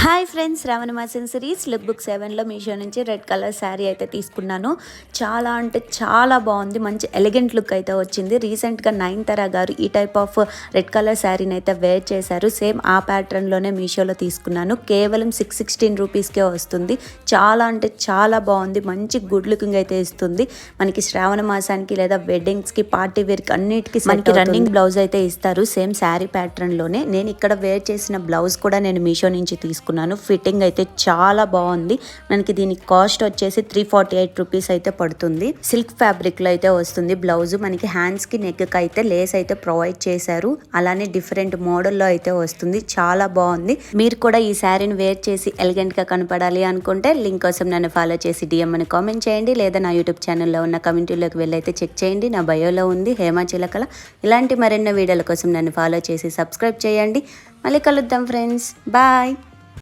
Hi friends, శ్రావణ మాసం series look book 7లో Meesho నుంచి red colour sari అయితే తీసుకున్నాను. చాలా అంటే చాలా బాగుంది. మంచి ఎలిగెంట్ లుక్ అయితే వచ్చింది. రీసెంట్గా నయనతార గారు ఈ టైప్ ఆఫ్ రెడ్ కలర్ శారీని అయితే వేర్ చేశారు. సేమ్ ఆ ప్యాటర్న్లోనే మీషోలో తీసుకున్నాను. కేవలం 616 రూపీస్కే వస్తుంది. చాలా అంటే చాలా బాగుంది. మంచి గుడ్ లుకింగ్ అయితే ఇస్తుంది. మనకి శ్రావణ మాసానికి లేదా వెడ్డింగ్స్కి, పార్టీ వేర్కి అన్నిటికీ మనకి రన్నింగ్ బ్లౌజ్ అయితే ఇస్తారు. సేమ్ శారీ ప్యాటర్న్లోనే. నేను ఇక్కడ వేర్ చేసిన బ్లౌజ్ కూడా నేను మీషో నుంచి తీసుకున్నాను. ఫిట్టింగ్ అయితే చాలా బాగుంది. మనకి దీని కాస్ట్ వచ్చేసి 348 రూపీస్ అయితే పడుతుంది. సిల్క్ ఫ్యాబ్రిక్ లో అయితే వస్తుంది బ్లౌజ్. మనకి హ్యాండ్స్ కి నెక్ కి అయితే లేస్ అయితే ప్రొవైడ్ చేశారు. అలానే డిఫరెంట్ మోడల్లో అయితే వస్తుంది. చాలా బాగుంది. మీరు కూడా ఈ శారీని వేర్ చేసి ఎలిగెంట్ గా కనపడాలి అనుకుంటే లింక్ కోసం నన్ను ఫాలో చేసి DM అని కామెంట్ చేయండి. లేదా నా యూట్యూబ్ ఛానల్లో ఉన్న కమ్యూనిటీలోకి వెళ్ళి అయితే చెక్ చేయండి. నా బయోలో ఉంది హేమ చిలకల. ఇలాంటి మరెన్నో వీడియోల కోసం నన్ను ఫాలో చేసి సబ్స్క్రైబ్ చేయండి. మళ్ళీ కలుద్దాం ఫ్రెండ్స్. బాయ్.